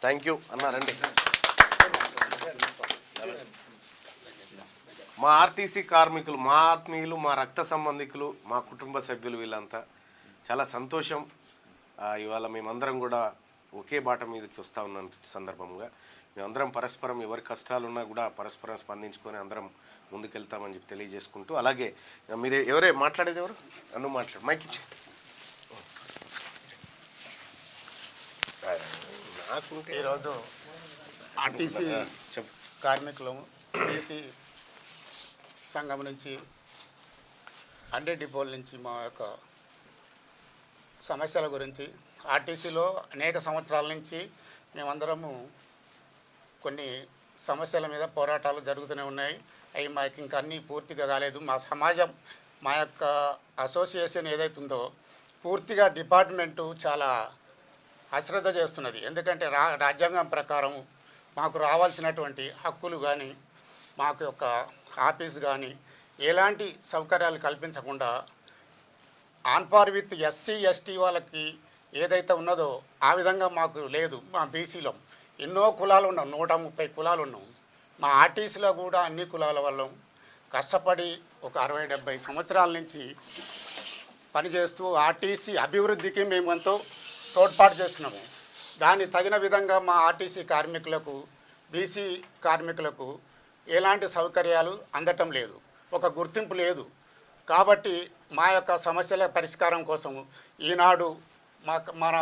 Thank you అన్న. రండి. మా ఆర్టీసీ కార్మికులు, మా ఆత్మీయులు, మా రక్త సంబంధికులు, మా కుటుంబ సభ్యులు, వీళ్ళంతా చాలా సంతోషం. ఇవాళ మేమందరం కూడా ఒకే బాట మీదకి వస్తూ ఉన్న సందర్భంగా మేమందరం పరస్పరం ఎవరి కష్టాలున్నా కూడా పరస్పరం స్పందించుకొని అందరం ముందుకెళ్తామని చెప్పి తెలియజేసుకుంటూ, అలాగే మీరు ఎవరే మాట్లాడేది, ఎవరు నన్ను మాట్లాడు, మైక్ ఇచ్చి నాకుంటే ఈరోజు ఆర్టీసీ కార్మికులు బీసీ సంఘం నుంచి అన్ని డిపోల నుంచి మా యొక్క సమస్యల గురించి ఆర్టీసీలో అనేక సంవత్సరాల నుంచి మేమందరము కొన్ని సమస్యల మీద పోరాటాలు జరుగుతూనే ఉన్నాయి. అవి మాకు ఇంకా అన్నీ పూర్తిగా కాలేదు. మా సమాజం, మా యొక్క అసోసియేషన్ ఏదైతే ఉందో పూర్తిగా డిపార్ట్మెంటు చాలా అశ్రద్ధ చేస్తున్నది. ఎందుకంటే రాజ్యాంగం ప్రకారం మాకు రావాల్సినటువంటి హక్కులు కానీ, మాకు యొక్క ఆఫీస్ కానీ ఎలాంటి సౌకర్యాలు కల్పించకుండా on par with SC ST వాళ్ళకి ఏదైతే ఉన్నదో ఆ విధంగా మాకు లేదు. మా బీసీలో ఎన్నో కులాలు ఉన్నాం, 130 కులాలు ఉన్నాం. మా ఆర్టీసీలో కూడా అన్ని కులాల వాళ్ళం కష్టపడి ఒక 60-70 సంవత్సరాల నుంచి పనిచేస్తూ ఆర్టీసీ అభివృద్ధికి మేము ఎంతో తోడ్పాటు చేస్తున్నాము. దాన్ని తగిన విధంగా మా ఆర్టీసీ కార్మికులకు, బీసీ కార్మికులకు ఎలాంటి సౌకర్యాలు అందటం లేదు, ఒక గుర్తింపు లేదు. కాబట్టి మా యొక్క సమస్యల పరిష్కారం కోసం ఈనాడు మన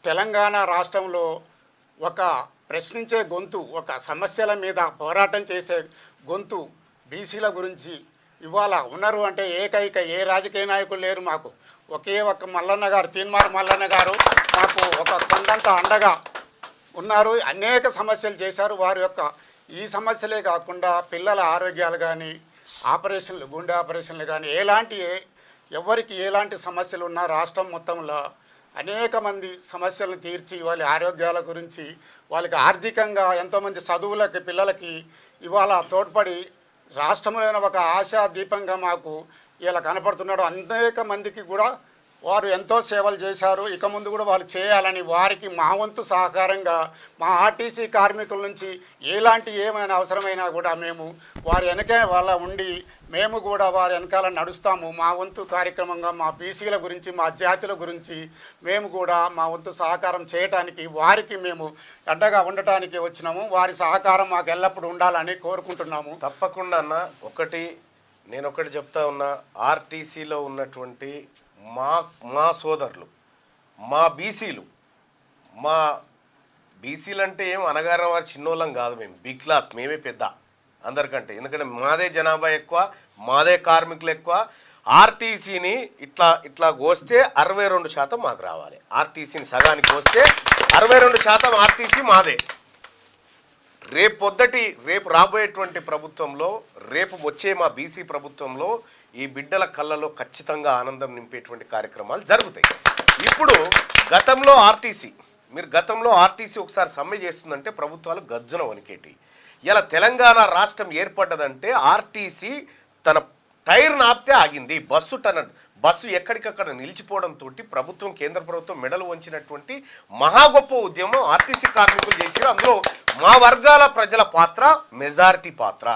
తెలంగాణ రాష్ట్రంలో ఒక ప్రశ్నించే గొంతు, ఒక సమస్యల మీద పోరాటం చేసే గొంతు బీసీల గురించి ఇవాళ ఉన్నారు అంటే ఏకైక ఏ రాజకీయ నాయకులు లేరు. మాకు ఒకే ఒక మల్లన్న గారు, తీన్మార్ మల్లన్న గారు మాకు ఒక కొండంత అండగా ఉన్నారు. అనేక సమస్యలు చేశారు. వారి యొక్క ఈ సమస్యలే కాకుండా పిల్లల ఆరోగ్యాలు కానీ, ఆపరేషన్లు, గుండె ఆపరేషన్లు కానీ ఎవరికి ఎలాంటి సమస్యలు ఉన్నా రాష్ట్రం మొత్తంలో అనేక మంది సమస్యలను తీర్చి వాళ్ళ ఆరోగ్యాల గురించి, వాళ్ళకి ఆర్థికంగా ఎంతోమంది చదువులకి పిల్లలకి ఇవాళ తోడ్పడి రాష్ట్రంలోని ఒక ఆశా దీపంగా మాకు ఇలా కనపడుతున్నాడు. అనేక మందికి కూడా వారు ఎంతో సేవలు చేశారు. ఇక ముందు కూడా వాళ్ళు చేయాలని వారికి మా వంతు సహకారంగా మా ఆర్టీసీ కార్మికుల నుంచి ఏమైనా అవసరమైనా కూడా మేము వారి వాళ్ళ ఉండి మేము కూడా వారి వెనకాల నడుస్తాము. మా వంతు కార్యక్రమంగా మా బీసీల గురించి, మా జాతుల గురించి మేము కూడా మా వంతు సహకారం చేయటానికి, వారికి మేము అడ్డగా ఉండటానికి వచ్చినాము. వారి సహకారం మాకు ఎల్లప్పుడూ ఉండాలని కోరుకుంటున్నాము. తప్పకుండా అన్న. నేను ఒకటి చెప్తా ఉన్నా, ఆర్టీసీలో ఉన్నటువంటి మా సోదరులు, మా బీసీలు అంటే ఏం అనగారిన వారు చిన్నోళ్ళం కాదు. మేము బిగ్ క్లాస్, మేమే పెద్ద అందరికంటే. ఎందుకంటే మాదే జనాభా ఎక్కువ, మాదే కార్మికులు ఎక్కువ. ఆర్టీసీని ఇట్లా కోస్తే 62% మాకు రావాలి. ఆర్టీసీని సగానికి కోస్తే 62% ఆర్టీసీ మాదే. రేపు రాబోయేటువంటి ప్రభుత్వంలో, రేపు వచ్చే మా బీసీ ప్రభుత్వంలో ఈ బిడ్డల కళ్ళలో ఖచ్చితంగా ఆనందం నింపేటువంటి కార్యక్రమాలు జరుగుతాయి. ఇప్పుడు గతంలో ఆర్టీసీ ఒకసారి సమ్మె చేస్తుందంటే ప్రభుత్వాలు గజ్జున వణికేటి. ఇలా తెలంగాణ రాష్ట్రం ఏర్పడ్డదంటే ఆర్టీసీ తన టైర్ను ఆపితే ఆగింది. బస్సు ఎక్కడికక్కడ నిలిచిపోవడంతో కేంద్ర ప్రభుత్వం మెడలు వంచినటువంటి మహా గొప్ప ఉద్యమం ఆర్టీసీ కార్మికులు చేశారు. అందులో మా వర్గాల ప్రజల పాత్ర మెజారిటీ పాత్ర.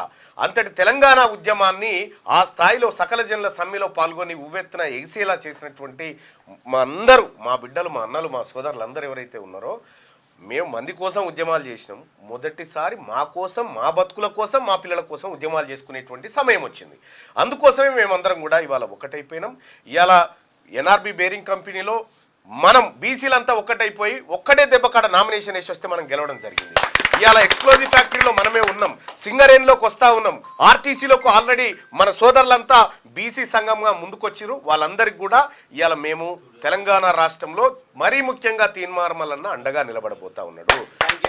అంతటి తెలంగాణ ఉద్యమాన్ని ఆ స్థాయిలో సకల జనుల సమ్మెలో పాల్గొని ఉవ్వెత్తున ఎగిసేలా చేసినటువంటి మా బిడ్డలు, మా అన్నలు, మా సోదరులు అందరూ ఎవరైతే ఉన్నారో, మేము మంది కోసం ఉద్యమాలు చేసినాం. మొదటిసారి మా కోసం, మా బతుకుల కోసం, మా పిల్లల కోసం ఉద్యమాలు చేసుకునేటువంటి సమయం వచ్చింది. అందుకోసమే మేమందరం కూడా ఇవాళ ఒకటైపోయినాం. ఇవాళ ఎన్ఆర్బి బేరింగ్ కంపెనీలో మనం బీసీలంతా ఒక్కటైపోయి ఒక్కటే దెబ్బకాడ నామినేషన్ వేసి వస్తే మనం గెలవడం జరిగింది. ఇవాళ ఎక్స్ప్లోజివ్ ఫ్యాక్టరీలో మనమే ఉన్నాం, సింగరేన్లోకి వస్తూ ఉన్నాం. ఆర్టీసీలోకి ఆల్రెడీ మన సోదరులంతా బీసీ సంఘంగా ముందుకొచ్చిరు. వాళ్ళందరికీ కూడా ఇవాళ మేము తెలంగాణ రాష్ట్రంలో మరీ ముఖ్యంగా తీన్మార్ మల్లన్న అండగా నిలబడబోతా ఉన్నాడు.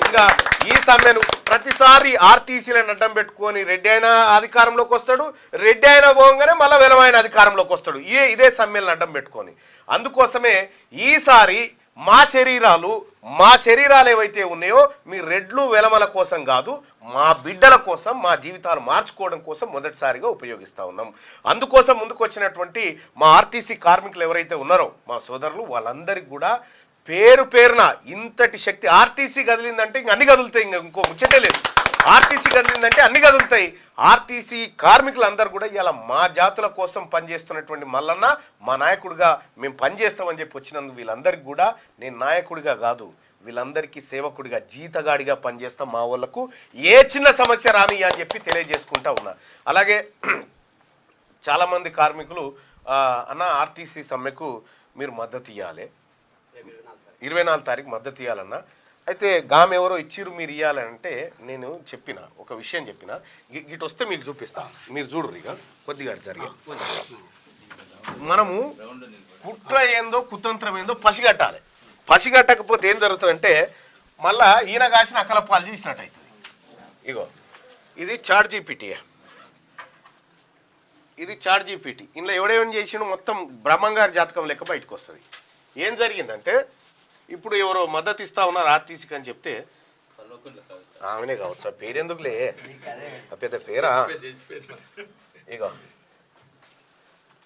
ఇంకా ఈ సమ్మెను ప్రతిసారి ఆర్టీసీలను అడ్డం పెట్టుకొని రెడ్డి అయినా అధికారంలోకి వస్తాడు, రెడ్డి అయినా పోగానే మళ్ళీ వెలమైన అధికారంలోకి వస్తాడు, ఇదే సమ్మెలను అడ్డం పెట్టుకొని. అందుకోసమే ఈసారి మా శరీరాలు ఏవైతే ఉన్నాయో మీ రెడ్లు వెలమల కోసం కాదు, మా బిడ్డల కోసం, మా జీవితాలు మార్చుకోవడం కోసం మొదటిసారిగా ఉపయోగిస్తూ ఉన్నాం. అందుకోసం ముందుకు వచ్చినటువంటి మా ఆర్టీసీ కార్మికులు ఎవరైతే ఉన్నారో మా సోదరులు, వాళ్ళందరికీ కూడా పేరు పేరున ఇంతటి శక్తి ఆర్టీసీ కదిలిందంటే ఇంక అన్ని కదులుతాయి, ఇంకో ముచ్చటే లేదు. ఆర్టీసీ కదిలిందంటే అన్ని కదులుతాయి. ఆర్టీసీ కార్మికులందరూ కూడా ఇలా మా జాతుల కోసం పనిచేస్తున్నటువంటి మల్లన్న మా నాయకుడిగా మేము పనిచేస్తామని చెప్పి వచ్చినందుకు వీళ్ళందరికీ కూడా నేను నాయకుడిగా కాదు, వీళ్ళందరికీ సేవకుడిగా జీతగాడిగా పనిచేస్తాం. మా వాళ్ళకు ఏ చిన్న సమస్య రాని అని చెప్పి తెలియజేసుకుంటా ఉన్నా. అలాగే చాలామంది కార్మికులు అన్న ఆర్టీసీ సమ్మెకు మీరు మద్దతు ఇవ్వాలి, 24 తారీఖు మద్దతు ఇవ్వాలన్నా. అయితే గామె ఎవరో ఇచ్చిరు మీరు ఇవ్వాలంటే నేను చెప్పిన ఒక విషయం చెప్పిన, ఇటు వస్తే మీకు చూపిస్తా, మీరు చూడరు ఇక కొద్దిగా జరిగే. మనము కుట్ర ఏందో కుతంత్రం ఏందో పసిగట్టాలి. పసిగట్టకపోతే ఏం జరుగుతుందంటే మళ్ళా ఈయన కాసిన అకలపాలు చేసినట్టు అవుతుంది. ఇగో ఇది చాట్ జీపీటీ, ఇది చాట్ జీపీటీ. ఇందులో ఎవడేమని చేసిండు మొత్తం బ్రహ్మంగారి జాతకం లెక్క బయటకు వస్తుంది. ఏం జరిగిందంటే ఇప్పుడు ఎవరో మద్దతు ఇస్తా ఉన్నారు ఆర్టీసీకి అని చెప్తే ఆమెనే కావచ్చు, ఆ పేరెందుకులే పెద్ద పేరా. ఇగో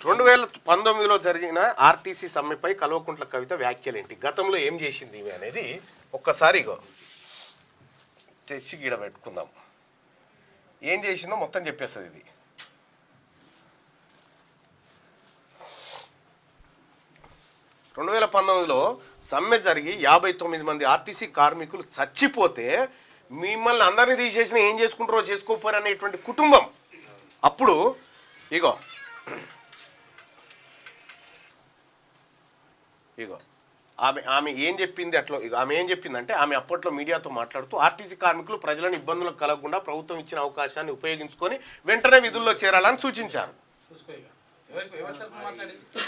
2019లో జరిగిన ఆర్టీసీ సమ్మెపై కల్వకుంట్ల కవిత వ్యాఖ్యలేంటి, గతంలో ఏం చేసింది ఇవి అనేది ఒక్కసారి ఇగో తెచ్చి గీడ పెట్టుకుందాం. ఏం చేసిందో మొత్తం చెప్పేస్తుంది ఇది. 2019లో సమ్మె జరిగి 59 మంది ఆర్టీసీ కార్మికులు చచ్చిపోతే మిమ్మల్ని అందరినీ తీసేసిన ఏం చేసుకుంటారో చేసుకోపోరు అనేటువంటి కుటుంబం. అప్పుడు ఇగో ఇగో ఆమె ఏం చెప్పింది అట్లా, ఆమె ఏం చెప్పిందంటే ఆమె అప్పట్లో మీడియాతో మాట్లాడుతూ ఆర్టీసీ కార్మికులు ప్రజలను ఇబ్బందులకు కలగకుండా ప్రభుత్వం ఇచ్చిన అవకాశాన్ని ఉపయోగించుకొని వెంటనే విధుల్లో చేరాలని సూచించారు.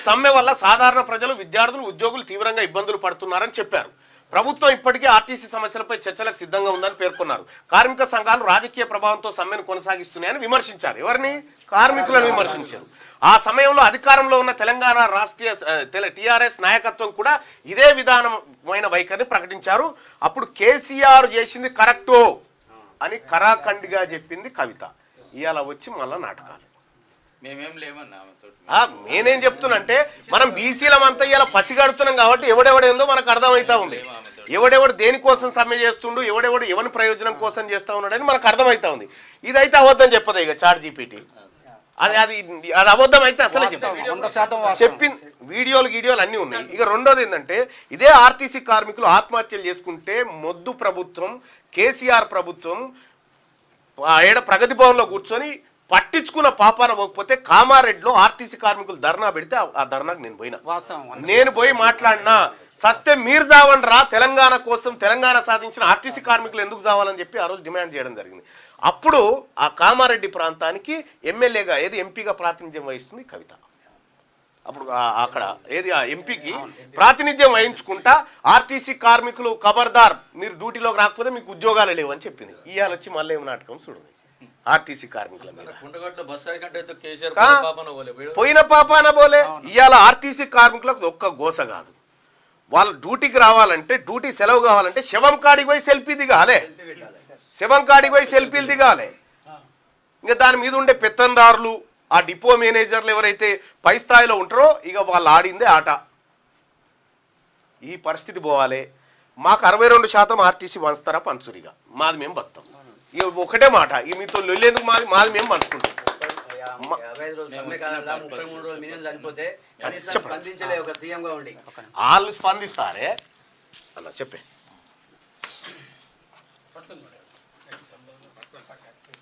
సమ్మె వల్ల సాధారణ ప్రజలు, విద్యార్థులు, ఉద్యోగులు తీవ్రంగా ఇబ్బందులు పడుతున్నారని చెప్పారు. ప్రభుత్వం ఇప్పటికే ఆర్టీసీ సమస్యలపై చర్చలకు సిద్ధంగా ఉందని పేర్కొన్నారు. కార్మిక సంఘాలు రాజకీయ ప్రభావంతో సమ్మెను కొనసాగిస్తున్నాయని విమర్శించారు. ఎవరిని? కార్మికులను విమర్శించారు. ఆ సమయంలో అధికారంలో ఉన్న తెలంగాణ రాష్ట్రీయ టీఆర్ఎస్ నాయకత్వం కూడా ఇదే విధానమైన వైఖరిని ప్రకటించారు. అప్పుడు కేసీఆర్ చేసింది కరెక్టో అని కరాఖండిగా చెప్పింది కవిత. ఇవాళ వచ్చి మళ్ళా నాటకాలు. నేనేం చెప్తున్నంటే మనం బీసీలమంతా ఇలా పసిగడుతున్నాం కాబట్టి ఎవడెవడేందో మనకు అర్థమవుతా ఉంది. ఎవడెవడు దేనికోసం సమ్మె చేస్తుండు, ఎవడెవడు ఎవరి ప్రయోజనం కోసం చేస్తా ఉన్నాడని మనకు అర్థమవుతా ఉంది. ఇదైతే అబద్ధం చెప్పదు ఇక చాట్ జీపీటీ. అది అది అది అబద్ధం అయితే అసలే చెప్పింది. వీడియోలు అన్నీ ఉన్నాయి. ఇక రెండోది ఏంటంటే ఇదే ఆర్టీసీ కార్మికులు ఆత్మహత్యలు చేసుకుంటే మొద్దు ప్రభుత్వం, కేసీఆర్ ప్రభుత్వం ఏడ ప్రగతి భవన్లో కూర్చొని పట్టించుకున్న పాపాన పోకపోతే కామారెడ్డిలో ఆర్టీసీ కార్మికులు ధర్నా పెడితే ఆ ధర్నాకు నేను పోయినా, నేను పోయి మాట్లాడినా. సస్తే మీరు చావండి రా, తెలంగాణ కోసం, తెలంగాణ సాధించిన ఆర్టీసీ కార్మికులు ఎందుకు చావాలని చెప్పి ఆ రోజు డిమాండ్ చేయడం జరిగింది. అప్పుడు ఆ కామారెడ్డి ప్రాంతానికి ఎమ్మెల్యేగా ఎంపీగా ప్రాతినిధ్యం వహిస్తుంది కవిత. అప్పుడు అక్కడ ఆ ఎంపీకి ప్రాతినిధ్యం వహించుకుంటా ఆర్టీసీ కార్మికులు ఖబర్దార్, మీరు డ్యూటీలోకి రాకపోతే మీకు ఉద్యోగాలు లేవు అని చెప్పింది. ఇవాళ వచ్చి మళ్ళీ ఏమి నాటకం చూడండి ఆర్టీసీ కార్మికుల మీద. పోయిన పాపాన పోలే. ఇవాళ ఆర్టీసీ కార్మికులకు ఒక్క గోస కాదు, వాళ్ళు డ్యూటీకి రావాలంటే, డ్యూటీ సెలవు కావాలంటే శవం కాడికి పోయి సెల్ఫీ దిగాలే, శవం కాడికి పోయి సెల్ఫీలు దిగాలి. ఇంకా దాని మీద ఉండే పెత్తందారులు, ఆ డిపో మేనేజర్లు ఎవరైతే పై స్థాయిలో ఉంటారో ఇక వాళ్ళు ఆడిందే ఆట. ఈ పరిస్థితి పోవాలి. మాకు 62% ఆర్టీసీ పంచుతారా? పంచురిగా, మాది మేము బతాం. ఇక ఒకటే మాట, ఇక మీతో లొల్లేందుకు, మాది మేము పంచుకుంటాం. వాళ్ళు స్పందిస్తారే అన్న చెప్పే.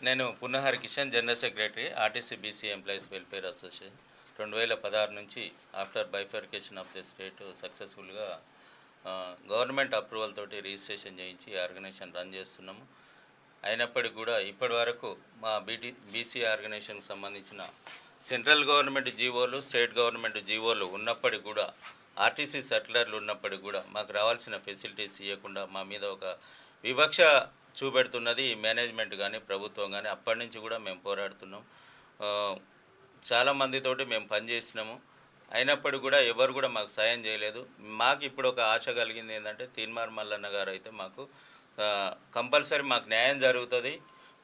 నేను Punnahari Kishan, general secretary, RTC BC employees welfare association. 2016 నుంచి after bifurcation of the state సక్సెస్ఫుల్గా గవర్నమెంట్ అప్రూవల్ తోటి రిజిస్ట్రేషన్ చేయించి ఆర్గనైజేషన్ రన్ చేస్తున్నాము. అయినప్పటికీ కూడా ఇప్పటి వరకు మా బీసీ ఆర్గనైజేషన్కి సంబంధించిన సెంట్రల్ గవర్నమెంట్ జీవోలు, స్టేట్ గవర్నమెంట్ జీవోలు ఉన్నప్పటికీ కూడా, ఆర్టీసీ సర్క్యులర్లు ఉన్నప్పటికీ కూడా మాకు రావాల్సిన ఫెసిలిటీస్ ఇవ్వకుండా మా మీద ఒక వివక్ష చూపెడుతున్నది మేనేజ్మెంట్ కానీ ప్రభుత్వం కానీ. అప్పటి నుంచి కూడా మేము పోరాడుతున్నాం. చాలామందితోటి మేము పనిచేసినాము. అయినప్పటికీ కూడా ఎవరు కూడా మాకు సాయం చేయలేదు. మాకు ఇప్పుడు ఒక ఆశ కలిగింది ఏంటంటే తీన్మార్ మల్లన్న గారు అయితే మాకు కంపల్సరీ మాకు న్యాయం జరుగుతుంది,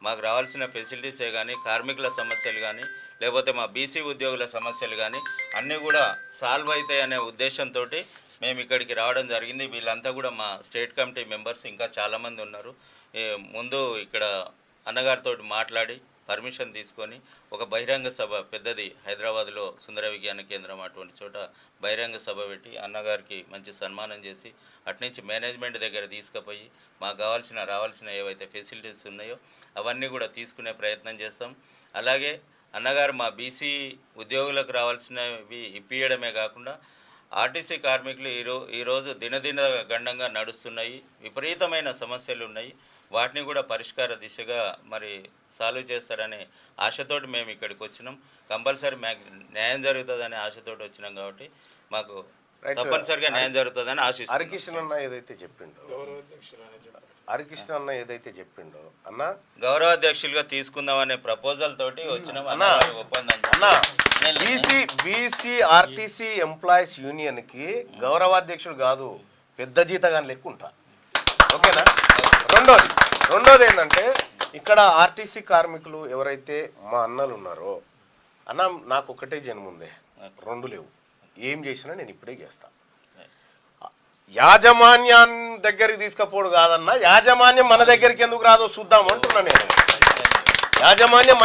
మాకు రావాల్సిన ఫెసిలిటీసే కానీ, కార్మికుల సమస్యలు కానీ, లేకపోతే మా బీసీ ఉద్యోగుల సమస్యలు కానీ అన్నీ కూడా సాల్వ్ అవుతాయి అనే ఉద్దేశంతో మేము ఇక్కడికి రావడం జరిగింది. వీళ్ళంతా కూడా మా స్టేట్ కమిటీ మెంబర్స్, ఇంకా చాలామంది ఉన్నారు. ముందు ఇక్కడ అన్నగారితో మాట్లాడి పర్మిషన్ తీసుకొని ఒక బహిరంగ సభ పెద్దది హైదరాబాద్లో సుందర విజ్ఞాన కేంద్రం అటువంటి చోట బహిరంగ సభ పెట్టి అన్నగారికి మంచి సన్మానం చేసి అట్నుంచి మేనేజ్మెంట్ దగ్గర తీసుకుపోయి మాకు రావాల్సిన ఏవైతే ఫెసిలిటీస్ ఉన్నాయో అవన్నీ కూడా తీసుకునే ప్రయత్నం చేస్తాం. అలాగే అన్నగారు మా బీసీ ఉద్యోగులకు రావాల్సినవి ఇప్పియడమే కాకుండా ఆర్టీసీ కార్మికులు ఈరోజు దినదిన గండంగా నడుస్తున్నాయి, విపరీతమైన సమస్యలు ఉన్నాయి, వాటిని కూడా పరిష్కార దిశగా మరి సాల్వ్ చేస్తారనే ఆశతోటి మేము ఇక్కడికి వచ్చినాం. కంపల్సరీ న్యాయం జరుగుతుందనే ఆశతోటి వచ్చినాం కాబట్టి మాకు తప్పనిసరిగా న్యాయం జరుగుతుందని ఆశిస్తున్నాం. హరికృష్ణ అన్న ఏదైతే చెప్పిండో అన్న గౌరవాధ్యక్షులుగా తీసుకుందామనే ప్రపోజల్ తోటి వచ్చినాం. బీసీ ఆర్టీసీ ఎంప్లాయీస్ యూనియన్ కి గౌరవాధ్యక్షుడు కాదు, పెద్ద జీతగాని లెక్క ఉంటా. ఓకేనా? రెండోది ఏంటంటే ఇక్కడ ఆర్టీసీ కార్మికులు ఎవరైతే మా అన్నలు ఉన్నారో, అన్న నాకు ఒకటే జన్మ ఉందే, 2 లేవు, ఏం చేసినా నేను ఇప్పుడే చేస్తా. యాజమాన్యాన్ని దగ్గరికి తీసుకపోడు కాదన్నా, యాజమాన్యం మన దగ్గరికి ఎందుకు రాదో చూద్దాం అంటున్నా నేను. యాజమాన్యం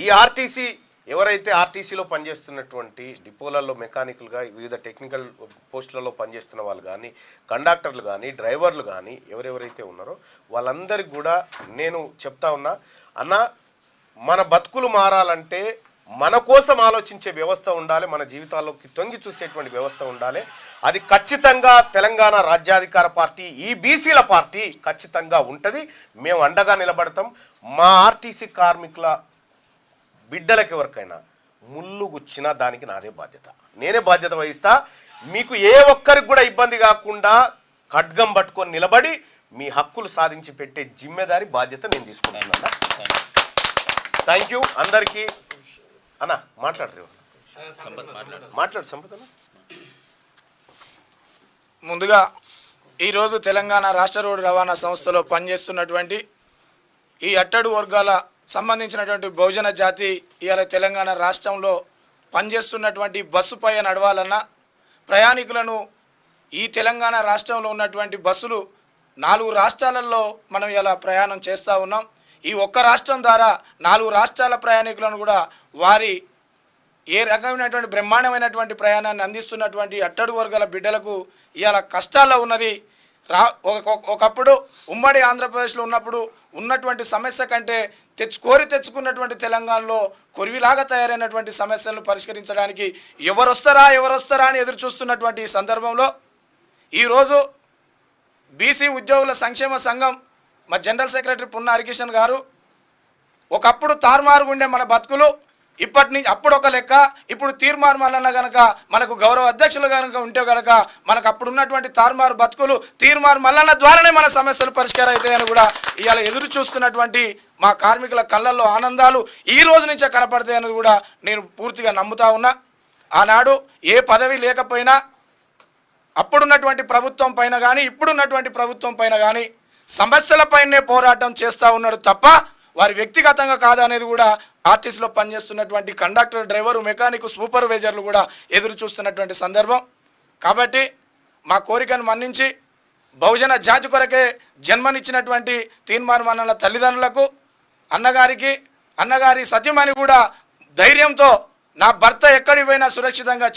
ఈ ఆర్టీసీ ఎవరైతే ఆర్టీసీలో పనిచేస్తున్నటువంటి డిపోలలో మెకానికల్గా వివిధ టెక్నికల్ పోస్టులలో పనిచేస్తున్న వాళ్ళు కానీ, కండక్టర్లు కానీ, డ్రైవర్లు కానీ ఎవరెవరైతే ఉన్నారో వాళ్ళందరికీ కూడా నేను చెప్తా ఉన్నా, అన్న మన బతుకులు మారాలంటే మన కోసం ఆలోచించే వ్యవస్థ ఉండాలి, మన జీవితాల్లోకి తొంగి చూసేటువంటి వ్యవస్థ ఉండాలి. అది ఖచ్చితంగా తెలంగాణ రాజ్యాధికార పార్టీ, ఈ బీసీల పార్టీ ఖచ్చితంగా ఉంటుంది. మేము అండగా నిలబడతాం. మా ఆర్టీసీ కార్మికుల బిడ్డలకు ఎవరికైనా ముళ్ళు గుచ్చినా దానికి నాదే బాధ్యత, నేనే బాధ్యత వహిస్తా. మీకు ఏ ఒక్కరికి కూడా ఇబ్బంది కాకుండా ఖడ్గం పట్టుకొని నిలబడి మీ హక్కులు సాధించి పెట్టే జిమ్మెదారి బాధ్యత నేను తీసుకుంటున్నా. థ్యాంక్ యూ అందరికీ. అన్న మాట్లాడు సంపద. ముందుగా ఈరోజు తెలంగాణ రాష్ట్ర రోడ్డు రవాణా సంస్థలో పనిచేస్తున్నటువంటి ఈ అట్టడు వర్గాల సంబంధించినటువంటి బహుజన జాతి ఇవాళ తెలంగాణ రాష్ట్రంలో పనిచేస్తున్నటువంటి బస్సుపై నడవాలన్నా, ప్రయాణికులను ఈ తెలంగాణ రాష్ట్రంలో ఉన్నటువంటి బస్సులు 4 రాష్ట్రాలలో మనం ఇలా ప్రయాణం చేస్తూ ఉన్నాం. ఈ ఒక్క రాష్ట్రం ద్వారా 4 రాష్ట్రాల ప్రయాణికులను కూడా వారి ఏ రకమైనటువంటి బ్రహ్మాండమైనటువంటి ప్రయాణాన్ని అందిస్తున్నటువంటి అట్టడు వర్గాల బిడ్డలకు ఇవాళ కష్టాల్లో ఉన్నది. ఒకప్పుడు ఉమ్మడి ఆంధ్రప్రదేశ్లో ఉన్నప్పుడు ఉన్నటువంటి సమస్య కంటే తెచ్చుకున్నటువంటి తెలంగాణలో కొరివిలాగా తయారైనటువంటి సమస్యలను పరిష్కరించడానికి ఎవరొస్తారా అని ఎదురు చూస్తున్నటువంటి ఈ సందర్భంలో ఈరోజు బీసీ ఉద్యోగుల సంక్షేమ సంఘం మా జనరల్ సెక్రటరీ పున్న హరికిషన్ గారు, ఒకప్పుడు తారుమారుగా ఉండే మన బతుకులు ఇప్పటి నుంచి అప్పుడు ఒక లెక్క, ఇప్పుడు తీర్మారు మల్లన్న కనుక మనకు గౌరవ అధ్యక్షులు కనుక ఉంటే కనుక మనకు అప్పుడు ఉన్నటువంటి తారుమారు బతుకులు తీర్మారు మల్లన్న ద్వారానే మన సమస్యలు పరిష్కారం అవుతాయని కూడా ఇవాళ ఎదురు చూస్తున్నటువంటి మా కార్మికుల కళ్ళల్లో ఆనందాలు ఈ రోజు నుంచే కనపడతాయని కూడా నేను పూర్తిగా నమ్ముతా ఉన్నా. ఆనాడు ఏ పదవి లేకపోయినా అప్పుడున్నటువంటి ప్రభుత్వం పైన కానీ ఇప్పుడున్నటువంటి ప్రభుత్వం పైన కానీ సమస్యలపైనే పోరాటం చేస్తూ ఉన్నాడు తప్ప వారి వ్యక్తిగతంగా కాదనేది కూడా ఆర్టీసీలో పనిచేస్తున్నటువంటి కండక్టర్, డ్రైవరు, మెకానిక్, సూపర్వైజర్లు కూడా ఎదురు చూస్తున్నటువంటి సందర్భం. కాబట్టి మా కోరికను మన్నించి బహుజన జాతి కొరకే జన్మనిచ్చినటువంటి తీన్మార్ మల్లన్న తల్లిదండ్రులకు, అన్నగారి సత్యమని కూడా ధైర్యంతో నా భర్త ఎక్కడికి పోయినా సురక్షితంగా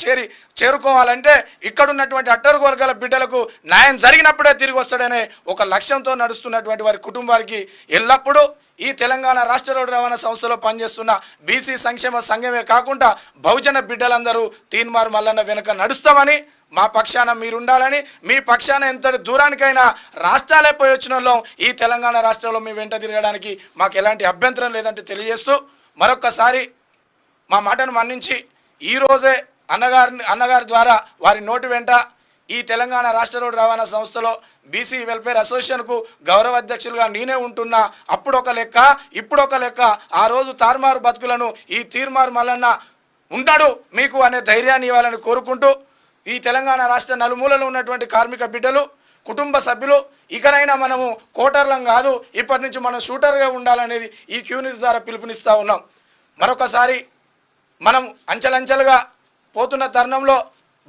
చేరుకోవాలంటే ఇక్కడున్నటువంటి అట్టరు వర్గాల బిడ్డలకు న్యాయం జరిగినప్పుడే తిరిగి వస్తాడనే ఒక లక్ష్యంతో నడుస్తున్నటువంటి వారి కుటుంబానికి ఎల్లప్పుడూ ఈ తెలంగాణ రాష్ట్ర రోడ్డు రవాణా సంస్థలో పనిచేస్తున్న బీసీ సంక్షేమ సంఘమే కాకుండా బహుజన బిడ్డలందరూ తీన్మార్ మల్లన్న వెనుక నడుస్తామని, మా పక్షాన మీరుండాలని, మీ పక్షాన ఎంతటి దూరానికైనా రాష్ట్రాలే పోయి వచ్చిన వాళ్ళం ఈ తెలంగాణ రాష్ట్రంలో మీ వెంట తిరగడానికి మాకు ఎలాంటి అభ్యంతరం లేదంటే తెలియజేస్తూ మరొక్కసారి మా మాటను మన్నించి ఈరోజే అన్నగారి ద్వారా వారి నోటి వెంట ఈ తెలంగాణ రాష్ట్ర రోడ్డు రవాణా సంస్థలో బీసీ వెల్ఫేర్ అసోసియేషన్కు గౌరవ అధ్యక్షులుగా నేనే ఉంటున్నా. అప్పుడు ఒక లెక్క, ఇప్పుడు ఒక లెక్క. ఆ రోజు తారుమారు బతుకులను ఈ తీర్మారు మల్లన్న ఉంటాడు మీకు అనే ధైర్యాన్ని ఇవ్వాలని కోరుకుంటూ ఈ తెలంగాణ రాష్ట్ర నలుమూలలో ఉన్నటువంటి కార్మిక బిడ్డలు, కుటుంబ సభ్యులు ఇకనైనా మనము కోటర్లం కాదు, ఇప్పటి నుంచి మనం షూటర్గా ఉండాలనేది ఈ క్యూనిస్ ద్వారా పిలుపునిస్తూ ఉన్నాం. మరొకసారి మనం అంచెలంచెలుగా పోతున్న తరుణంలో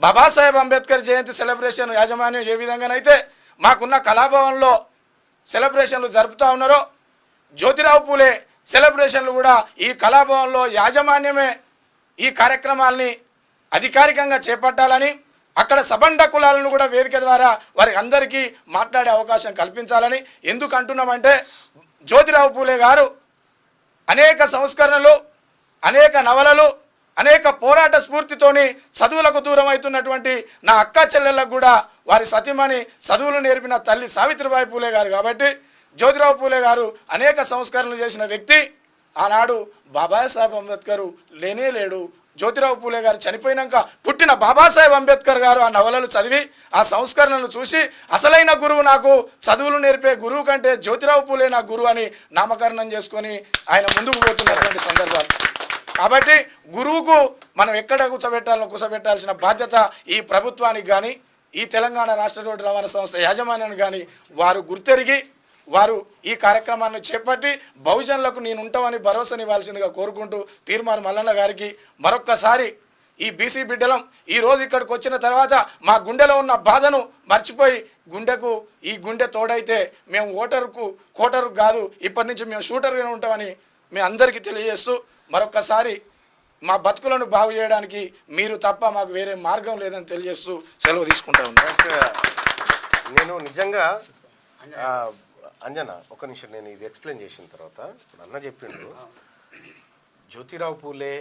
బాబాసాహెబ్ అంబేద్కర్ జయంతి సెలబ్రేషన్ యాజమాన్యం ఏ విధంగానైతే మాకున్న కళాభవన్లో సెలబ్రేషన్లు జరుపుతూ ఉన్నారో, జ్యోతిరావు పూలే సెలబ్రేషన్లు కూడా ఈ కళాభవన్లో యాజమాన్యమే ఈ కార్యక్రమాల్ని అధికారికంగా చేపట్టాలని, అక్కడ సబండ కులాలను కూడా వేదిక ద్వారా వారికి అందరికీ మాట్లాడే అవకాశం కల్పించాలని ఎందుకు అంటున్నామంటే, జ్యోతిరావు పూలే గారు అనేక సంస్కరణలు, అనేక నవలలు, అనేక పోరాట స్ఫూర్తితోని చదువులకు దూరం అవుతున్నటువంటి నా అక్క చెల్లెళ్ళకు కూడా వారి సతీమణి చదువులు నేర్పిన తల్లి సావిత్రిబాయి పూలే గారు కాబట్టి, జ్యోతిరావు పూలే గారు అనేక సంస్కరణలు చేసిన వ్యక్తి. ఆనాడు బాబాసాహెబ్ అంబేద్కర్ లేనే లేడు. జ్యోతిరావు పూలే గారు చనిపోయినాక పుట్టిన బాబాసాహెబ్ అంబేద్కర్ గారు ఆ నవలలు చదివి ఆ సంస్కరణలను చూసి అసలైన గురువు నాకు చదువులు నేర్పే గురువు కంటే జ్యోతిరావు పూలే నా గురువు అని నామకరణం చేసుకొని ఆయన ముందుకు పోతున్నటువంటి సందర్భాలు. కాబట్టి గురువుకు మనం ఎక్కడ కూర్చోబెట్టాల్సిన బాధ్యత ఈ ప్రభుత్వానికి కానీ, ఈ తెలంగాణ రాష్ట్ర రోడ్డు రవాణా సంస్థ యాజమాన్యానికి కానీ వారు గుర్తెరిగి వారు ఈ కార్యక్రమాన్ని చేపట్టి బహుజనులకు నేను ఉంటామని భరోసానివ్వాల్సిందిగా కోరుకుంటూ తీర్మానం మల్లన్న గారికి మరొక్కసారి ఈ బీసీ బిడ్డలం ఈరోజు ఇక్కడికి వచ్చిన తర్వాత మా గుండెలో ఉన్న బాధను మర్చిపోయి ఈ గుండె తోడైతే మేము కోటరు కాదు, ఇప్పటి నుంచి మేము షూటర్గా ఉంటామని మీ అందరికీ తెలియజేస్తూ మరొక్కసారి మా బతుకులను బాగు చేయడానికి మీరు తప్ప మాకు వేరే మార్గం లేదని తెలియజేస్తూ సెలవు తీసుకుంటా ఉన్నాను. నేను నిజంగా అంజనా ఒక నిమిషం, నేను ఇది ఎక్స్ప్లెయిన్ చేసిన తర్వాత ఇప్పుడు అన్న చెప్పిండు జ్యోతిరావు పూలే,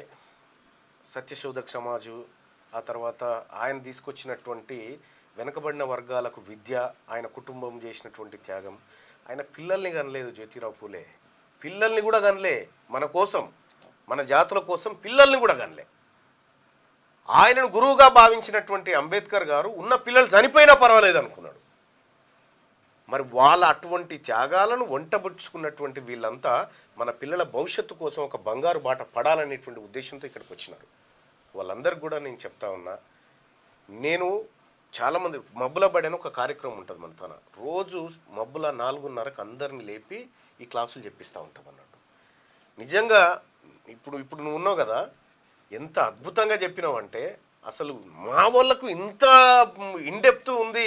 సత్యశోధక్ సమాజు, ఆ తర్వాత ఆయన తీసుకొచ్చినటువంటి వెనకబడిన వర్గాలకు విద్య, ఆయన కుటుంబం చేసినటువంటి త్యాగం. ఆయన పిల్లల్ని కనలేదు జ్యోతిరావు పూలే, పిల్లల్ని కూడా కనలే, మన కోసం మన జాతుల కోసం పిల్లల్ని కూడా కనలే. ఆయనను గురువుగా భావించినటువంటి అంబేద్కర్ గారు ఉన్న పిల్లలు చనిపోయినా పర్వాలేదు అనుకున్నాడు. మరి వాళ్ళ అటువంటి త్యాగాలను వంటబుచ్చుకున్నటువంటి వీళ్ళంతా మన పిల్లల భవిష్యత్తు కోసం ఒక బంగారు బాట పడాలనేటువంటి ఉద్దేశంతో ఇక్కడికి వచ్చినారు. వాళ్ళందరికీ కూడా నేను చెప్తా ఉన్నా, నేను చాలామంది మబ్బుల బడి అని ఒక కార్యక్రమం ఉంటుంది మన తన, రోజు మబ్బుల 4:30కు అందరిని లేపి ఈ క్లాసులు చెప్పిస్తూ ఉంటాం అన్నట్టు. నిజంగా ఇప్పుడు నువ్వు ఉన్నావు కదా, ఎంత అద్భుతంగా చెప్పినావు అంటే అసలు మా వాళ్ళకు ఇంత ఇన్డెప్త్ ఉంది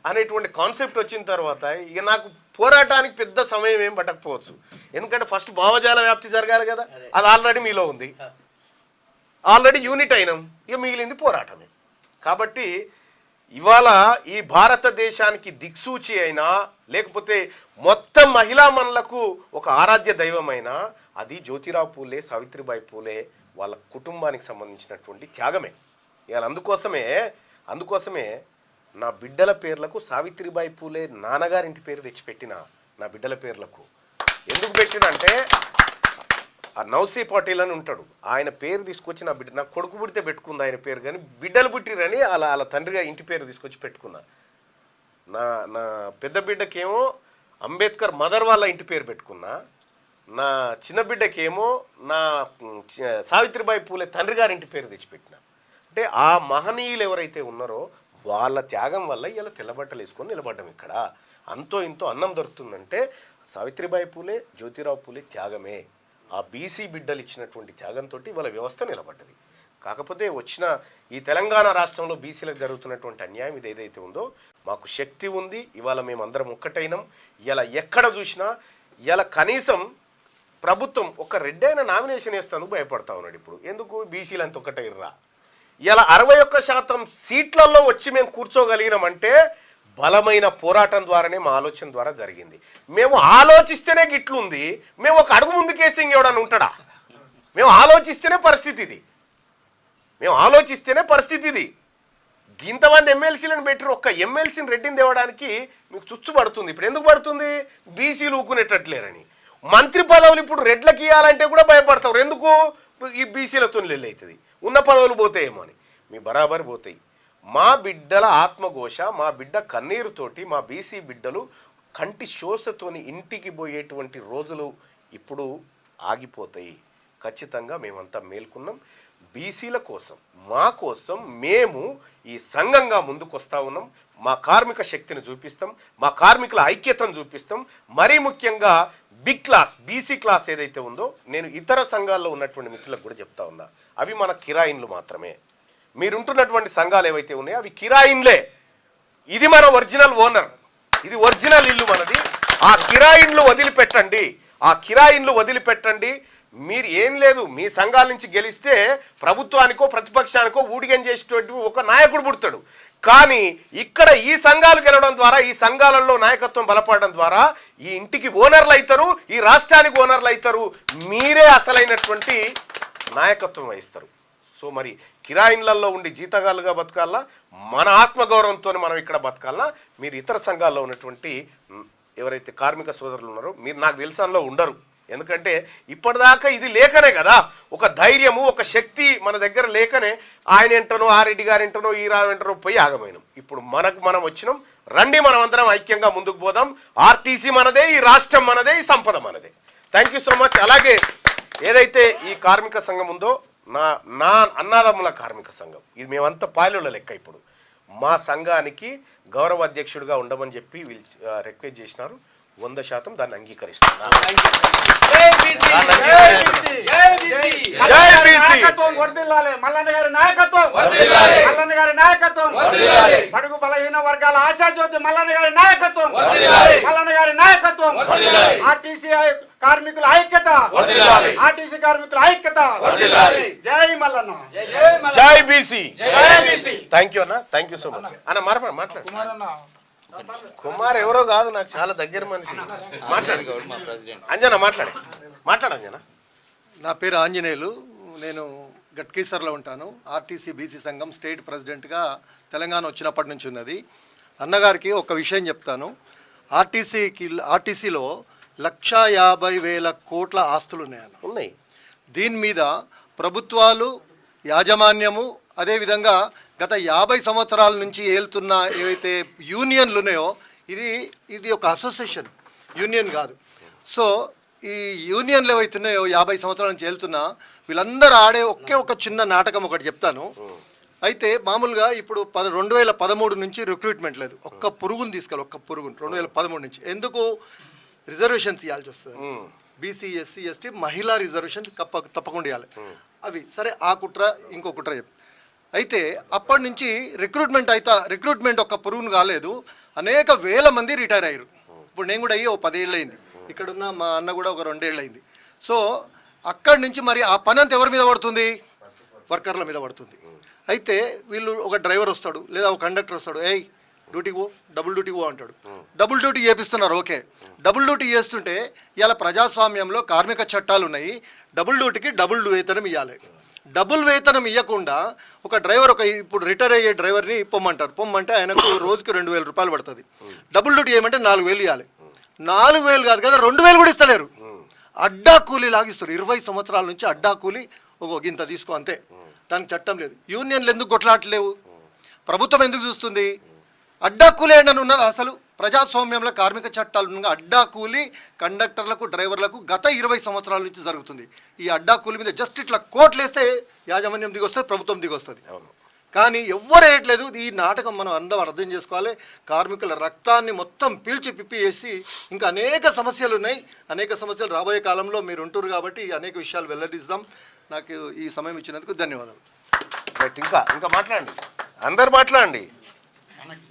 అనేటువంటి కాన్సెప్ట్ వచ్చిన తర్వాత ఇక నాకు పోరాటానికి పెద్ద సమయం ఏం పట్టకపోవచ్చు. ఎందుకంటే ఫస్ట్ భావజాల వ్యాప్తి జరగాలి కదా, అది ఆల్రెడీ మీలో ఉంది, ఆల్రెడీ యూనిట్ అయినాం, ఇక మిగిలింది పోరాటమే. కాబట్టి ఇవాళ ఈ భారతదేశానికి దిక్సూచి అయినా లేకపోతే మొత్తం మహిళా మనులకు ఒక ఆరాధ్య దైవమైనా అది జ్యోతిరావు పూలే, సావిత్రిబాయి పూలే వాళ్ళ కుటుంబానికి సంబంధించినటువంటి త్యాగమే. ఇవాళ అందుకోసమే నా బిడ్డల పేర్లకు సావిత్రిబాయి పూలే నాన్నగారింటి పేరు తెచ్చిపెట్టిన నా బిడ్డల పేర్లకు. ఎందుకు పెట్టినంటే ఆ నౌసీ పాటిల్ అని ఉంటాడు, ఆయన పేరు తీసుకొచ్చి నా బిడ్డ, నా కొడుకు పుడితే పెట్టుకుంది ఆయన పేరు, కానీ బిడ్డలు పుట్టిరని అలా తండ్రిగా ఇంటి పేరు తీసుకొచ్చి పెట్టుకున్నా. నా పెద్ద బిడ్డకేమో అంబేద్కర్ మదర్ వాళ్ళ ఇంటి పేరు పెట్టుకున్నా, నా చిన్న బిడ్డకేమో నా సావిత్రిబాయి పూలే తండ్రి గారి ఇంటి పేరు తెచ్చిపెట్టిన. అంటే ఆ మహనీయులు ఎవరైతే ఉన్నారో వాళ్ళ త్యాగం వల్ల ఇలా తెల్లబట్టలు వేసుకొని నిలబడ్డం. ఇక్కడ అంతో ఇంతో అన్నం దొరుకుతుందంటే సావిత్రిబాయి పూలే, జ్యోతిరావు పూలే త్యాగమే. ఆ బీసీ బిడ్డలు ఇచ్చినటువంటి త్యాగంతో వాళ్ళ వ్యవస్థ నిలబడ్డది. కాకపోతే వచ్చిన ఈ తెలంగాణ రాష్ట్రంలో బీసీలకు జరుగుతున్నటువంటి అన్యాయం ఇది ఏదైతే ఉందో, మాకు శక్తి ఉంది, ఇవాళ మేము అందరం ఒక్కటైనాం. ఇలా ఎక్కడ చూసినా ఇలా కనీసం ప్రభుత్వం ఒక రెడ్డైన నామినేషన్ వేస్తాను భయపడతా ఉన్నాడు. ఇప్పుడు ఎందుకు బీసీలు అంత ఒక్కటైర్రా? ఇలా 61% సీట్లలో వచ్చి మేము కూర్చోగలిగినామంటే బలమైన పోరాటం ద్వారానే, మా ఆలోచన ద్వారా జరిగింది. మేము ఆలోచిస్తేనే గిట్లుంది, మేము ఒక అడుగు ముందుకేస్తే ఇంకెవడన్నా ఉంటాడా? మేము ఆలోచిస్తేనే పరిస్థితి ఇది. ఇంతమంది ఎమ్మెల్సీలను పెట్టిన ఒక్క ఎమ్మెల్సీని రెడ్డిని తేవడానికి మీకు చుచ్చు పడుతుంది. ఇప్పుడు ఎందుకు పడుతుంది? బీసీలు ఊకునేటట్లేరని. మంత్రి పదవులు ఇప్పుడు రెడ్లకు ఇవ్వాలంటే కూడా భయపడతారు. ఎందుకు? ఈ బీసీలతో అవుతుంది, ఉన్న పదవులు పోతాయేమో అని. మీ బరాబరి పోతాయి. మా బిడ్డల ఆత్మఘోష, మా బిడ్డ కన్నీరుతోటి, మా బీసీ బిడ్డలు కంటి శోషతోని ఇంటికి పోయేటువంటి రోజులు ఇప్పుడు ఆగిపోతాయి. ఖచ్చితంగా మేమంతా మేల్కొన్నాం. బీసీల కోసం, మా కోసం మేము ఈ సంఘంగా ముందుకు వస్తూ ఉన్నాం. మా కార్మిక శక్తిని చూపిస్తాం, మా కార్మికుల ఐక్యతను చూపిస్తాం. మరీ ముఖ్యంగా బిగ్ క్లాస్, బీసీ క్లాస్ ఏదైతే ఉందో, నేను ఇతర సంఘాల్లో ఉన్నటువంటి మిత్రులకు కూడా చెప్తా ఉన్నా, అవి మన కిరాయిన్లు మాత్రమే. మీరుంటున్నటువంటి సంఘాలు ఏవైతే ఉన్నాయో అవి కిరాయిన్లే. ఇది మన ఒరిజినల్ ఓనర్, ఇది ఒరిజినల్ ఇల్లు మనది. ఆ కిరాయిన్లు వదిలిపెట్టండి, ఆ కిరాయిన్లు వదిలిపెట్టండి. మీరు ఏం లేదు, మీ సంఘాల నుంచి గెలిస్తే ప్రభుత్వానికో ప్రతిపక్షానికో ఊడిగం చేసేటువంటి ఒక నాయకుడు పుడతాడు. కానీ ఇక్కడ ఈ సంఘాలు గెలవడం ద్వారా, ఈ సంఘాలలో నాయకత్వం బలపడడం ద్వారా ఈ ఇంటికి ఓనర్లు అవుతారు, ఈ రాష్ట్రానికి ఓనర్లు అవుతారు. మీరే అసలైనటువంటి నాయకత్వం వహిస్తారు. సో మరి కిరాయిన్లలో ఉండి జీతగాలుగా బతకాలా, మన ఆత్మగౌరవంతో మనం ఇక్కడ బతకాలా. మీరు ఇతర సంఘాల్లో ఉన్నటువంటి ఎవరైతే కార్మిక సోదరులు ఉన్నారో మీరు నాకు తెలుసాలో ఉండరు. ఎందుకంటే ఇప్పటిదాకా ఇది లేకనే కదా, ఒక ధైర్యము ఒక శక్తి మన దగ్గర లేకనే ఆయన ఏంటనో ఆ రెడ్డి గారు ఏంటనో ఈ రావు ఏంటనో పోయి ఆగమైనాం. ఇప్పుడు మనం వచ్చినాం, రండి మనం అందరం ఐక్యంగా ముందుకు పోదాం. ఆర్టీసీ మనదే, ఈ రాష్ట్రం మనదే, ఈ సంపద మనదే. Thank you so much. అలాగే ఏదైతే ఈ కార్మిక సంఘం ఉందో నా అన్నదమ్ముల కార్మిక సంఘం, ఇది మేమంతా పాయలుల లెక్క. ఇప్పుడు మా సంఘానికి గౌరవ అధ్యక్షుడిగా ఉండమని చెప్పి వీళ్ళు రిక్వెస్ట్ చేసినారు. 100% దాన్ని అంగీకరిస్తున్నారు. బడుగు బలహీన వర్గాల ఆశాజ్యోతి మల్లన్న గారి నాయకత్వం, మల్లన్న గారి నాయకత్వం. ఆర్టీసీ కార్మికుల ఐక్యత, ఆర్టీసీ కార్మికుల ఐక్యత. జై మల్లన్న, జై బీసీ. థ్యాంక్ యూ అన్న, థ్యాంక్ యూ సో మచ్ అన్న. మాట్లాడు. కుమార్ ఎవరో కాదు, నాకు చాలా దగ్గర మనిషి. మాట్లాడు అంజనా, మాట్లాడు అంజనా. నా పేరు ఆంజనేయులు, నేను గట్కీసర్లో ఉంటాను. ఆర్టీసీ బీసీ సంఘం స్టేట్ ప్రెసిడెంట్గా తెలంగాణ వచ్చినప్పటి నుంచి ఉన్నది. అన్నగారికి ఒక విషయం చెప్తాను. ఆర్టీసీలో 1,50,000 కోట్ల ఆస్తులు ఉన్నాయి. దీని మీద ప్రభుత్వాలు, యాజమాన్యము, అదేవిధంగా గత 50 సంవత్సరాల నుంచి ఏలుతున్న ఏవైతే యూనియన్లు ఉన్నాయో, ఇది ఒక అసోసియేషన్, యూనియన్ కాదు. సో ఈ యూనియన్లు ఏవైతున్నాయో 50 సంవత్సరాల నుంచి ఏలుతున్నా వీళ్ళందరూ ఆడే ఒక చిన్న నాటకం ఒకటి చెప్తాను. అయితే మామూలుగా ఇప్పుడు 2013 నుంచి రిక్రూట్మెంట్ లేదు. ఒక్క పురుగుని 2013 నుంచి. ఎందుకు? రిజర్వేషన్స్ ఇవ్వాల్సి వస్తుంది. బీసీ, ఎస్సీ, ఎస్టీ, మహిళా రిజర్వేషన్ తప్పకుండా ఇవ్వాలి. అవి సరే, ఆ కుట్ర ఇంకో కుట్ర చెప్పు. అయితే అప్పటి నుంచి రిక్రూట్మెంట్ ఒక్క పురుగును కాలేదు, అనేక వేల మంది రిటైర్ అయ్యారు. ఇప్పుడు నేను కూడా అయ్యి 10 ఏళ్ళు అయింది, ఇక్కడున్న మా అన్న కూడా ఒక 2 ఏళ్ళు అయింది. సో అక్కడి నుంచి మరి ఆ పని అంతా ఎవరి మీద పడుతుంది? వర్కర్ల మీద పడుతుంది. అయితే వీళ్ళు ఒక డ్రైవర్ వస్తాడు, లేదా ఒక కండక్టర్ వస్తాడు, ఏయ్ డ్యూటీకి పో, డబుల్ డ్యూటీ పో అంటాడు. డబుల్ డ్యూటీ చేపిస్తున్నారు, ఓకే. డబుల్ డ్యూటీ చేస్తుంటే ఇలా ప్రజాస్వామ్యంలో కార్మిక చట్టాలు ఉన్నాయి. డబుల్ డ్యూటీకి డబుల్ వేతనం ఇవ్వాలి. డబుల్ వేతనం ఇవ్వకుండా ఒక డ్రైవర్, ఇప్పుడు రిటైర్ అయ్యే డ్రైవర్ని పొమ్మంటే ఆయనకు రోజుకి 2,000 రూపాయలు పడుతుంది. డబుల్ డ్యూటీ చేయమంటే 4,000 ఇవ్వాలి. 4,000 కాదు కదా, 2,000 కూడా ఇస్తలేరు. అడ్డా కూలీ లాగిస్తారు. 20 సంవత్సరాల నుంచి అడ్డా కూలీ ఇంత తీసుకో అంతే. దానికి చట్టం లేదు. యూనియన్లు ఎందుకు కొట్లాడలేవు? ప్రభుత్వం ఎందుకు చూస్తుంది? అడ్డా కూలీ ఏంటని ఉన్నది అసలు ప్రజాస్వామ్యంలో కార్మిక చట్టాలు ఉండగా అడ్డా కూలీ కండక్టర్లకు, డ్రైవర్లకు గత 20 సంవత్సరాల నుంచి జరుగుతుంది. ఈ అడ్డా కూలీ మీద జస్ట్ ఇట్లా కోట్లేస్తే యాజమాన్యం దిగొస్తుంది, ప్రభుత్వం దిగొస్తుంది. కానీ ఎవ్వరు వేయట్లేదు. ఈ నాటకం మనం అందరం అర్థం చేసుకోవాలి. కార్మికుల రక్తాన్ని మొత్తం పీల్చి పిప్పి చేసి ఇంకా అనేక సమస్యలు ఉన్నాయి. అనేక సమస్యలు రాబోయే కాలంలో మీరు ఉంటారు కాబట్టి అనేక విషయాలు వెల్లడిస్తాం. నాకు ఈ సమయం ఇచ్చినందుకు ధన్యవాదాలు. ఇంకా మాట్లాడండి, అందరు మాట్లాడండి.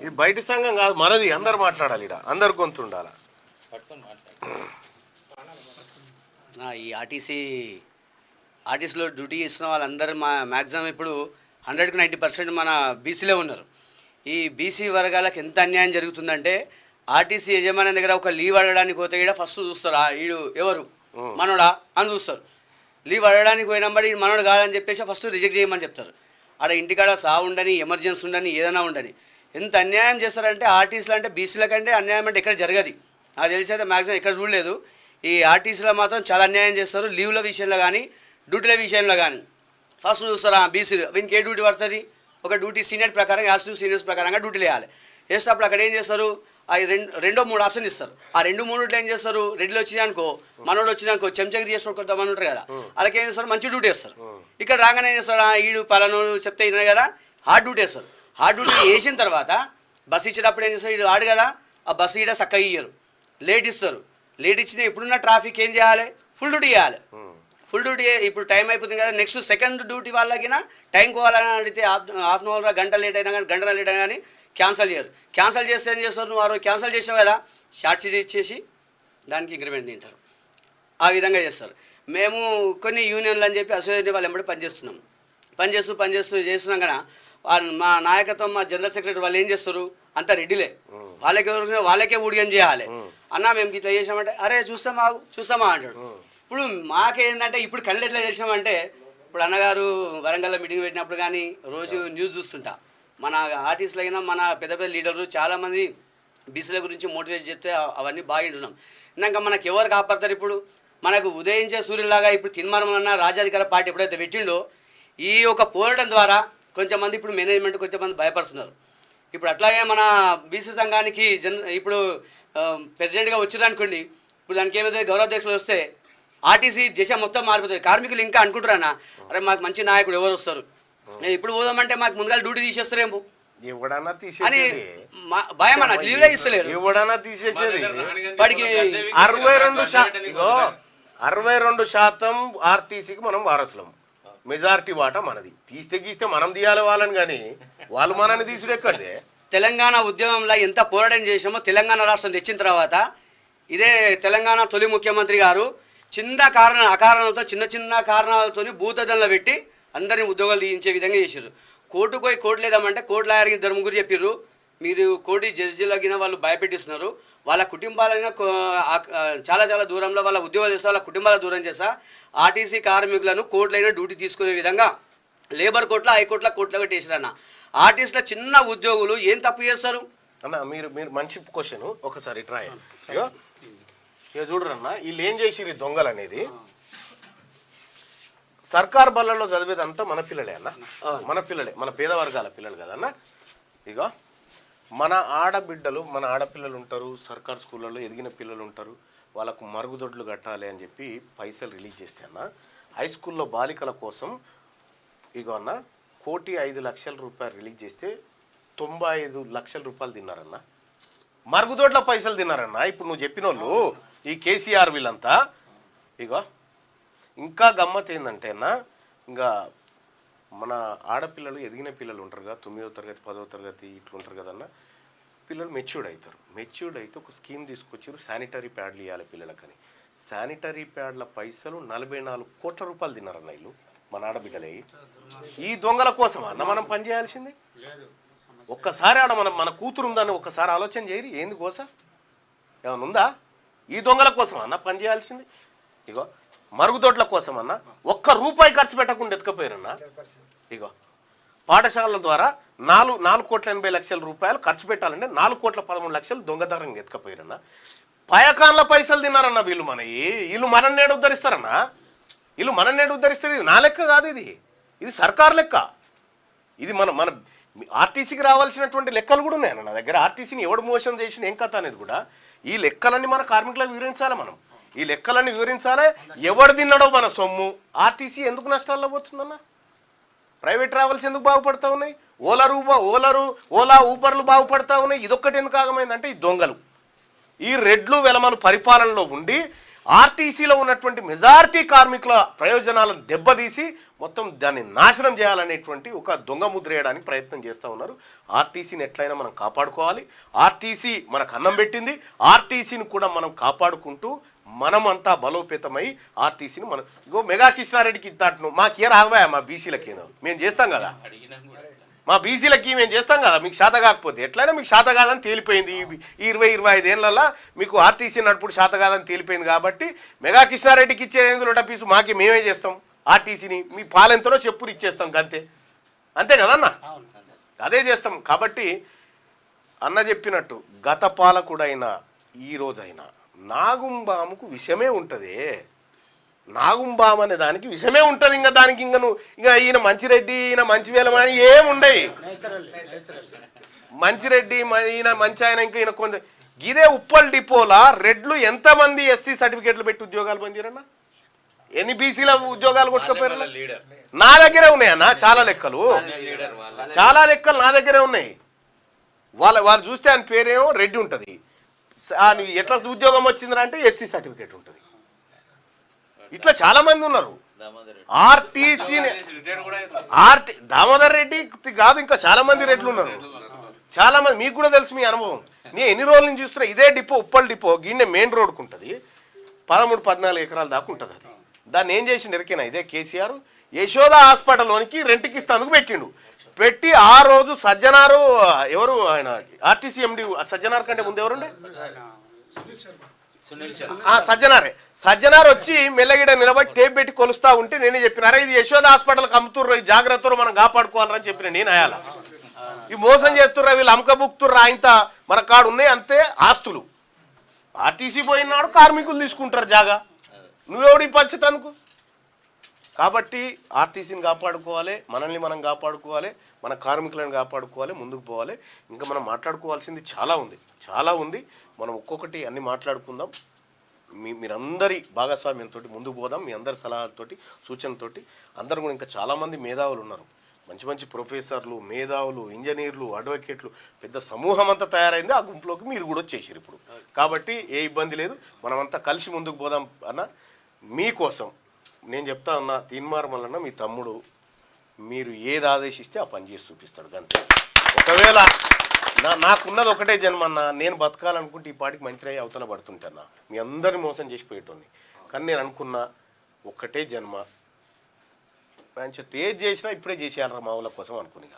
ఇది బయట సంఘం కాదు, మనది. అందరు మాట్లాడాలి, ఇక్కడ అందరు గొంతు ఉండాలి. ఈ ఆర్టీసీలో డ్యూటీ ఇస్తున్న వాళ్ళందరూ మ్యాక్సిమం ఇప్పుడు 100కి 90% మన బీసీలో ఉన్నారు. ఈ బీసీ వర్గాలకు ఎంత అన్యాయం జరుగుతుందంటే, ఆర్టీసీ యజమాని దగ్గర ఒక లీవ్ అడగడానికి పోతే కూడా ఫస్ట్ చూస్తారు, వీడు ఎవరు మనోడా అని చూస్తారు. లీవ్ అడగడానికి పోయినప్పుడు ఈ మనోడు కాదని చెప్పేసి ఫస్ట్ రిజెక్ట్ చేయమని చెప్తారు. ఆడ ఇంటికాడ సావు ఉండని, ఎమర్జెన్సీ ఉండని, ఏదైనా ఉండని. ఎంత అన్యాయం చేస్తారంటే ఆర్టీసీలు అంటే బీసీల కంటే అన్యాయం అంటే ఎక్కడ జరగదు. నాకు తెలిసి అయితే మ్యాక్సిమం ఎక్కడ చూడలేదు. ఈ ఆర్టీసీలో మాత్రం చాలా అన్యాయం చేస్తారు. లీవ్ల విషయంలో కానీ, డ్యూటీల విషయంలో కానీ ఫస్ట్ చూస్తారా బీసీలు. వీనికి ఏ డ్యూటీ పడుతుంది? ఒక డ్యూటీ సీనియర్ ప్రకారం, యాసిటివ్ సీనియర్స్ ప్రకారంగా డ్యూటీలు వేయాలి. వేసినప్పుడు అక్కడ ఏం చేస్తారు? అవి 2-3 ఆప్షన్ ఇస్తారు. ఆ 2-3 ఏం చేస్తారు? రెడ్లు వచ్చినానుకో, మనోడు వచ్చినానుకో, చెంచగిరి చేసిన కొంతమంది ఉంటారు కదా, వాళ్ళకి ఏం చేస్తారు? మంచి డ్యూటీ వేస్తారు. ఇక్కడ రాగానే ఏం చేస్తారు? ఈడు పలానోడు చెప్తే విన్నారు కదా, హార్డ్ డ్యూటీ వేస్తారు. హార్డ్ డ్యూటీ వేసిన తర్వాత బస్సు ఇచ్చేటప్పుడు ఏం చేస్తారు? వీడు ఆడు కదా, ఆ బస్సు ఇవ్వడం చక్కగా ఇయ్యరు, లేట్ ఇస్తారు. లేట్ ఇచ్చిన ఇప్పుడున్న ట్రాఫిక్ ఏం చేయాలి? ఫుల్ డ్యూటీ చేయాలి. ఫుల్ డ్యూటీ ఇప్పుడు టైం అయిపోతుంది కదా, నెక్స్ట్ సెకండ్ డ్యూటీ వాళ్ళకినా టైంకి పోవాలని అడిగితే హాఫ్ అన్ అవర్ గంట లేట్ అయినా కానీ గంట లేట్ అయినా కానీ క్యాన్సిల్ చేయరు. క్యాన్సిల్ చేస్తే ఏం చేస్తారు, నువ్వు ఆ రోజు క్యాన్సిల్ చేసావు కదా షార్ట్ షీట్ ఇచ్చేసి దానికి ఇంక్రిమెంట్ తింటారు. ఆ విధంగా చేస్తారు. మేము కొన్ని యూనియన్లు అని చెప్పి అసోసియేషన్ వాళ్ళు ఎంబడి పనిచేస్తూ చేస్తున్నాం కదా, మా నాయకత్వం మా జనరల్ సెక్రటరీ వాళ్ళు ఏం చేస్తారు, అంతా రెడ్డిలే, వాళ్ళకే ఊడిగం చేయాలి. అన్న మేము ఇట్లా చేసామంటే అరే చూస్తామా అంటాడు. ఇప్పుడు మాకేంటంటే ఇప్పుడు కళ్ళు ఎట్లా చేసామంటే, ఇప్పుడు అన్నగారు వరంగల్లో మీటింగ్ పెట్టినప్పుడు కానీ రోజు న్యూస్ చూస్తుంటా, మన ఆర్టిస్టులు అయినా మన పెద్ద పెద్ద లీడర్లు చాలామంది బీసీల గురించి మోటివేట్ చేస్తే అవన్నీ బాగా వింటున్నాం. ఇంకా మనకు ఎవరు కాపాడతారు, ఇప్పుడు మనకు ఉదయించే సూర్యులాగా ఇప్పుడు తిన్మారమన్న రాజ్యాధికార పార్టీ ఎప్పుడైతే పెట్టిండో ఈ ఒక పోరాటం ద్వారా కొంచెం మంది ఇప్పుడు మేనేజ్మెంట్ కొంచెం మంది భయపడుతున్నారు. ఇప్పుడు అట్లాగే మన బీసీ సంఘానికి ఇప్పుడు ప్రెసిడెంట్గా వచ్చిరనుకోండి, ఇప్పుడు దానికి ఏమైతే గౌరవాధ్యక్షులు వస్తే ఆర్టీసీ దేశ మొత్తం మారిపోతుంది. కార్మికులు ఇంకా అనుకుంటారన్నా అరే మాకు మంచి నాయకుడు ఎవరు వస్తారు, ఇప్పుడు పోదామంటే మాకు ముందుగా డ్యూటీ తీసేస్తారేమో అని భయం అన్న, లీవ్లే ఇస్తలేరు. 62% ఆర్టీసీకి మనం వారసులం, మెజారిటీ వాటా మనది. గీస్తే మనం తీయాలి వాళ్ళని, కానీ వాళ్ళు మనని తీసుడు ఎక్కడిదే. తెలంగాణ ఉద్యమంలో ఎంత పోరాటం చేసామో తెలంగాణ రాష్ట్రం తెచ్చిన తర్వాత ఇదే తెలంగాణ తొలి ముఖ్యమంత్రి గారు అకారణంతో చిన్న కారణాలతో భూతదంలో పెట్టి అందరినీ ఉద్యోగాలు తీయించే విధంగా చేశారు. కోర్టుకు పోయి కోర్టు లేదామంటే కోర్టు లాయర్కి 2-3 చెప్పిర్రు, మీరు కోర్టు జడ్జిలగిన వాళ్ళు భయపెట్టిస్తున్నారు, వాళ్ళ కుటుంబాలైనా చాలా దూరంలో వాళ్ళ ఉద్యోగాలు చేస్తా, వాళ్ళ కుటుంబాల దూరం చేస్తా, ఆర్టీసీ కార్మికులను కోర్టులైనా డ్యూటీ తీసుకునే విధంగా లేబర్ కోర్టులో కోర్టులో పెట్టేసారన్న. ఆర్టిస్టుల చిన్న ఉద్యోగులు ఏం తప్పు చేస్తారు అన్న? మీరు మంచి క్వశ్చన్, ఒకసారి ట్రై ఇక చూడరన్న, వీళ్ళు ఏం చేసిరు దొంగలు అనేది. సర్కార్ బళ్ళల్లో చదివేదంతా మన పిల్లలే అన్న, మన పేద వర్గాల పిల్లలు కదన్న. ఇక మన ఆడపిల్లలు ఉంటారు, సర్కార్ స్కూళ్ళలో ఎదిగిన పిల్లలు ఉంటారు, వాళ్ళకు మరుగుదొడ్లు కట్టాలి అని చెప్పి పైసలు రిలీజ్ చేస్తే అన్న, హై స్కూల్లో బాలికల కోసం ఇగో అన్న 1,05,00,000 రూపాయలు రిలీజ్ చేస్తే 95 లక్షల రూపాయలు తిన్నారన్న, మరుగుదొడ్ల పైసలు తిన్నారన్న. ఇప్పుడు నువ్వు చెప్పిన వాళ్ళు ఈ కేసీఆర్ వీళ్ళంతా. ఇగో ఇంకా గమ్మత్ ఏంటంటే అన్న, ఇంకా మన ఆడపిల్లలు ఎదిగిన పిల్లలు ఉంటారు కదా, 9వ తరగతి 10వ తరగతి ఇట్లుంటారు కదన్న, పిల్లలు మెచ్యూర్డ్ అయితే ఒక స్కీమ్ తీసుకొచ్చారు, శానిటరీ ప్యాడ్లు ఇవ్వాలి పిల్లలకని. శానిటరీ ప్యాడ్ల పైసలు 44 కోట్ల రూపాయలు తిన్నారన్న వీళ్ళు, మన ఆడబిడ్డలే. ఈ దొంగల కోసం అన్న మనం పనిచేయాల్సింది. ఒక్కసారి ఆడ మన కూతురు ఉందని ఒక్కసారి ఆలోచన చేయరు, ఏంది కోస ఏమైనా ఉందా? ఈ దొంగల కోసం అన్న పనిచేయాల్సింది. ఇగో మరుగుదొడ్ల కోసం అన్న ₹1 ఖర్చు పెట్టకుండా ఎత్తుకపోయారన్న. ఇగో పాఠశాలల ద్వారా 4,80,00,000 రూపాయలు ఖర్చు పెట్టాలంటే 4,13,00,000 దొంగతనంగా ఎత్తుకపోయారన్న. పయకాన్ల పైసలు తిన్నారన్న వీళ్ళు. వీళ్ళు మనల్ని నేడు ఉద్ధరిస్తారన్న, ఇది నా లెక్క కాదు, ఇది సర్కార్ లెక్క. ఇది మన ఆర్టీసీకి రావాల్సినటువంటి లెక్కలు కూడా ఉన్నాయన్న నా దగ్గర. ఆర్టీసీని ఎవడు మోసం చేసిన ఏం కథ అనేది కూడా ఈ లెక్కలన్నీ మన కార్మికులకు వివరించాలి. ఈ లెక్కలన్నీ వివరించాలి. ఎవడు తిన్నాడో మన సొమ్ము. ఆర్టీసీ ఎందుకు నష్టాల్లో పోతుందన్న? ప్రైవేట్ ట్రావెల్స్ ఎందుకు బాగుపడతా ఉన్నాయి? ఓలా ఊబర్లు బాగుపడతా ఉన్నాయి. ఇదొక్కటి ఎందుకు ఆగమైందంటే ఈ దొంగలు, ఈ రెడ్లు వెలమలు పరిపాలనలో ఉండి ఆర్టీసీలో ఉన్నటువంటి మెజారిటీ కార్మికుల ప్రయోజనాలను దెబ్బతీసి మొత్తం దాన్ని నాశనం చేయాలనేటువంటి ఒక దొంగ ముద్ర వేయడానికి ప్రయత్నం చేస్తూ ఉన్నారు. ఆర్టీసీని ఎట్లయినా మనం కాపాడుకోవాలి. ఆర్టీసీ మనకు అన్నం పెట్టింది. ఆర్టీసీని కూడా మనం కాపాడుకుంటూ మనమంతా బలోపేతమై ఆర్టీసీని మనం ఇగో మెగా కృష్ణారెడ్డికి ఇస్తాను మాకు ఏ రావా, మా బీసీలకి మేము చేస్తాం కదా, మా బీసీలకి మేము చేస్తాం కదా, మీకు శాత కాకపోతే ఎట్లయినా మీకు శాత కాదని తేలిపోయింది. ఈ 20-25 ఏళ్లలో మీకు ఆర్టీసీ నడుపుడు శాత కాదని తేలిపోయింది. కాబట్టి మెగా కృష్ణారెడ్డికి ఇచ్చే 8 పీసు మాకే మేమే చేస్తాం. ఆర్టీసీని మీ పాలెంతలో చెప్పులు ఇచ్చేస్తాం, అంతే కదన్న, అదే చేస్తాం. కాబట్టి అన్న చెప్పినట్టు గత పాలకుడైనా ఈ రోజైనా నాగుంబాముకు విషమే ఉంటుంది. నాగుంబాము అనే దానికి విషమే ఉంటుంది. ఇంకా దానికి ఇంకా ఈయన మంచిరెడ్డి, ఈయన మంచి వేలమని ఏముండయి. మంచిరెడ్డి ఈయన మంచి ఆయన, ఇంకా ఈయన కొంత ఇదే ఉప్పల్ డిపోలా రెడ్లు ఎంతమంది ఎస్సీ సర్టిఫికేట్లు పెట్టి ఉద్యోగాలు పనిచేయరన్నా? ఎన్ని బీసీల ఉద్యోగాలు కొట్టుకపోయారు? నా దగ్గరే ఉన్నాయన్నా చాలా లెక్కలు నా దగ్గరే ఉన్నాయి. వాళ్ళు చూస్తే ఆయన పేరేమో రెడ్డి ఉంటుంది, ఎట్లా ఉద్యోగం వచ్చిందంటే ఎస్సీ సర్టిఫికేట్ ఉంటుంది. ఇట్లా చాలా మంది ఉన్నారు. ఆర్టీసీని దామోదర్ రెడ్డి కాదు, ఇంకా చాలా మంది రెడ్లు ఉన్నారు. చాలా మంది, మీకు కూడా తెలుసు మీ అనుభవం. నేను ఎన్ని రోజుల నుంచి చూస్తున్నా, ఇదే డిపో ఉప్పల్ డిపో గిన్నె మెయిన్ రోడ్కు ఉంటుంది, 13-14 ఎకరాల దాకా ఉంటుంది. అది దాన్ని ఏం చేసి ఎరికేనా ఇదే కేసీఆర్ యశోద హాస్పిటల్లోనికి రెంట్కి ఇస్తానికి పెట్టిండు. పెట్టి ఆ రోజు సజ్జనారు, ఎవరు ఆయన ఆర్టీసీ ఎండి సజ్జనార్ కంటే ముందు ఎవరుండే, సజ్జనార్ వచ్చి మెల్లగిడ నిలబడి టేప్ పెట్టి కొలుస్తా ఉంటే నేనే చెప్పినారా ఇది యశోద హాస్పిటల్కి అమ్ముతుర్రు, ఈ జాగ్రత్తలు మనం కాపాడుకోవాలని చెప్పిన నేను అయాల. ఈ మోసం చేస్తుర్రా వీళ్ళు, అమ్మకబుక్తుర్రా, ఇంత మన కాడు ఉన్నాయి అంతే ఆస్తులు. ఆర్టీసీ పోయినాడు కార్మికులు తీసుకుంటారు జాగా, నువ్వెవడి పరిస్థితి అనుకో. కాబట్టి ఆర్టీసీని కాపాడుకోవాలి, మనల్ని మనం కాపాడుకోవాలి, మన కార్మికులను కాపాడుకోవాలి, ముందుకు పోవాలి. ఇంకా మనం మాట్లాడుకోవాల్సింది చాలా ఉంది. మనం ఒక్కొక్కటి అన్ని మాట్లాడుకుందాం. మీరందరి భాగస్వామ్యంతో ముందుకు పోదాం. మీ అందరి సలహాలతోటి సూచనతోటి అందరూ కూడా ఇంకా చాలామంది మేధావులు ఉన్నారు, మంచి ప్రొఫెసర్లు, మేధావులు, ఇంజనీర్లు, అడ్వకేట్లు, పెద్ద సమూహం అంతా తయారైంది. ఆ గుంపులోకి మీరు కూడా వచ్చేసారు ఇప్పుడు. కాబట్టి ఏ ఇబ్బంది లేదు, మనమంతా కలిసి ముందుకు పోదాం అన్న. మీకోసం నేను చెప్తా ఉన్నా, తీన్మార్ మల్లన్న మీ తమ్ముడు, మీరు ఏది ఆదేశిస్తే ఆ పని చేసి చూపిస్తాడు అంతే. ఒకవేళ నాకున్నది ఒకటే జన్మ అన్న, నేను బతకాలనుకుంటే ఈ పాటికి మంత్రి అయ్యి అవతల పడుతుంటాను. మీ అందరిని మోసం చేసిపోయేటోని. కానీ నేను అనుకున్నా ఒక్కటే జన్మ, ఏది చేసినా ఇప్పుడే చేసేయాలరా మా వాళ్ళ కోసం అనుకునిగా.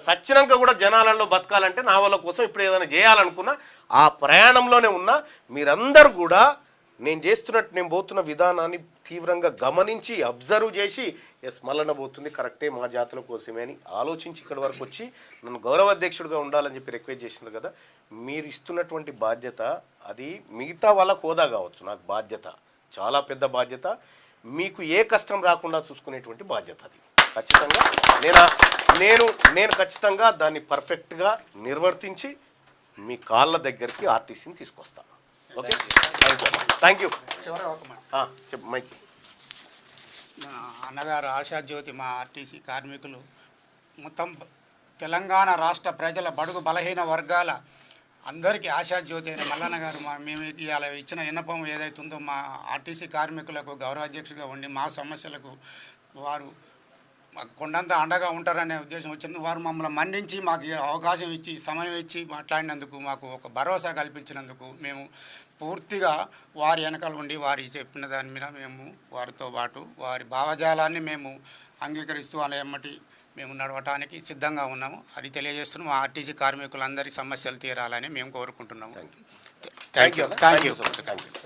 సచ్చినాక కూడా జనాలలో బతకాలంటే నా వాళ్ళ కోసం ఇప్పుడు ఏదైనా చేయాలనుకున్నా ఆ ప్రయాణంలోనే ఉన్నా. మీరందరూ కూడా నేను పోతున్న విధానాన్ని తీవ్రంగా గమనించి అబ్జర్వ్ చేసి ఎస్ మల్లన్న పోతుంది కరెక్టే మా జాతుల కోసమే అని ఆలోచించి ఇక్కడి వరకు వచ్చి నన్ను గౌరవ అధ్యక్షుడిగా ఉండాలని చెప్పి రిక్వెస్ట్ చేసినారు కదా. మీరు ఇస్తున్నటువంటి బాధ్యత అది మిగతా వాళ్ళకు హోదా కావచ్చు, నాకు బాధ్యత చాలా పెద్ద బాధ్యత. మీకు ఏ కష్టం రాకుండా చూసుకునేటువంటి బాధ్యత అది. ఖచ్చితంగా నేను ఖచ్చితంగా దాన్ని పర్ఫెక్ట్గా నిర్వర్తించి మీ కాళ్ళ దగ్గరికి ఆర్టీసీని తీసుకొస్తాను. Okay, thank you. చెప్పు మైక్. మా అన్నగారు ఆశాజ్యోతి, మా ఆర్టీసీ కార్మికులు, మొత్తం తెలంగాణ రాష్ట్ర ప్రజల బడుగు బలహీన వర్గాల అందరికీ ఆశాజ్యోతి అయిన మల్లన్న గారు మేము ఇవాళ ఇచ్చిన విన్నపం ఏదైతుందో మా ఆర్టీసీ కార్మికులకు గౌరవాధ్యక్షుడిగా ఉండి మా సమస్యలకు వారు కొండంత అండగా ఉంటారనే ఉద్దేశం వచ్చింది. వారు మమ్మల్ని మన్నించి మాకు అవకాశం ఇచ్చి సమయం ఇచ్చి మాట్లాడినందుకు, మాకు ఒక భరోసా కల్పించినందుకు మేము పూర్తిగా వారి వెనకాల ఉండి వారి చెప్పిన దాని మీద మేము వారితో పాటు వారి భావజాలాన్ని మేము అంగీకరిస్తూ వాళ్ళ ఎమ్మటి మేము నడవటానికి సిద్ధంగా ఉన్నాము. అది తెలియజేస్తున్నాం. మా ఆర్టీసీ కార్మికులందరి సమస్యలు తీరాలని మేము కోరుకుంటున్నాము. Thank you.